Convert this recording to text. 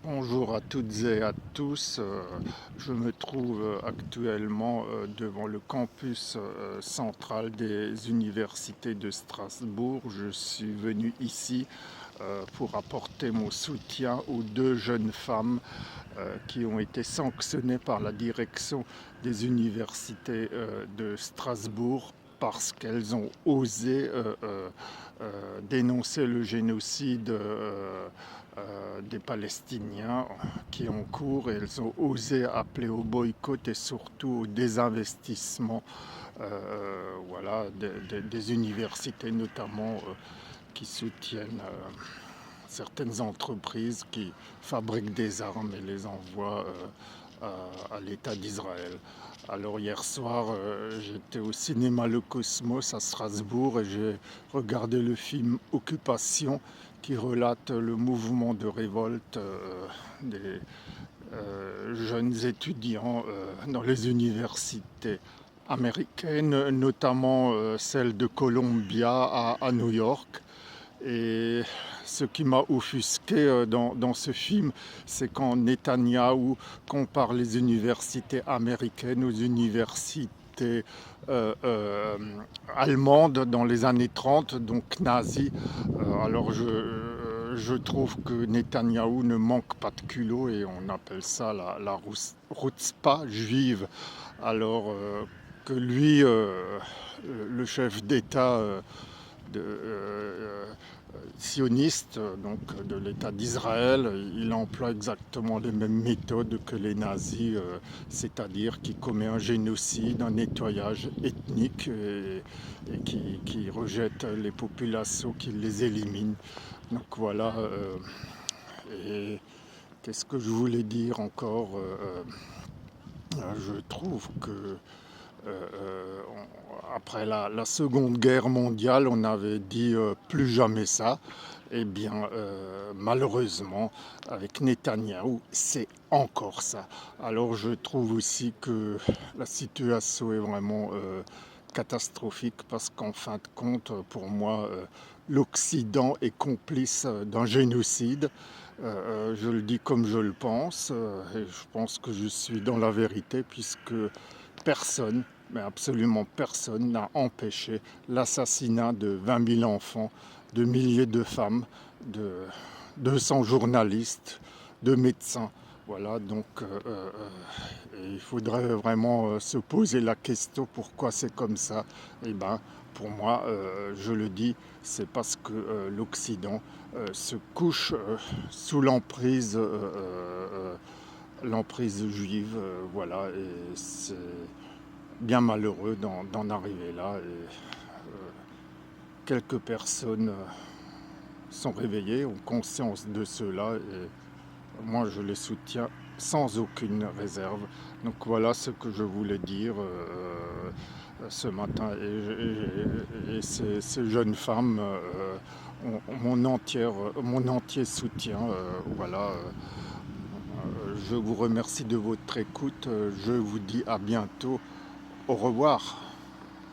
Bonjour à toutes et à tous. Je me trouve actuellement devant le campus central des universités de Strasbourg. Je suis venu ici pour apporter mon soutien aux deux jeunes femmes qui ont été sanctionnées par la direction des universités de Strasbourg parce qu'elles ont osé dénoncer le génocide des Palestiniens qui est en cours, et elles ont osé appeler au boycott et surtout au désinvestissement des universités notamment qui soutiennent certaines entreprises qui fabriquent des armes et les envoient à l'État d'Israël. Alors hier soir, j'étais au cinéma Le Cosmos à Strasbourg et j'ai regardé le film Occupation qui relate le mouvement de révolte des jeunes étudiants dans les universités américaines, notamment celle de Columbia à New York. Et ce qui m'a offusqué dans ce film, c'est quand Netanyahou compare les universités américaines aux universités allemandes dans les années 30, donc nazies. Alors je trouve que Netanyahou ne manque pas de culot et on appelle ça la routzpa juive. Alors que lui, le chef d'État sioniste, donc de l'État d'Israël, il emploie exactement les mêmes méthodes que les nazis, c'est-à-dire qu'il commet un génocide, un nettoyage ethnique et qui rejette les populations, qui les élimine. Donc voilà. Et qu'est-ce que je voulais dire encore Je trouve que après la Seconde Guerre mondiale, on avait dit plus jamais ça. Eh bien, malheureusement, avec Netanyahou, c'est encore ça. Alors je trouve aussi que la situation est vraiment catastrophique parce qu'en fin de compte, pour moi, l'Occident est complice d'un génocide. Je le dis comme je le pense, et je pense que je suis dans la vérité puisque personne, mais absolument personne, n'a empêché l'assassinat de 20 000 enfants, de milliers de femmes, de 200 journalistes, de médecins. Voilà, donc il faudrait vraiment se poser la question pourquoi c'est comme ça. Eh bien, pour moi, je le dis, c'est parce que l'Occident se couche sous l'emprise juive, voilà, et c'est bien malheureux d'en arriver là. Et quelques personnes sont réveillées, ont conscience de cela, et moi je les soutiens sans aucune réserve. Donc voilà ce que je voulais dire ce matin. Et ces jeunes femmes ont mon entier soutien. Voilà. Je vous remercie de votre écoute. Je vous dis à bientôt. Au revoir.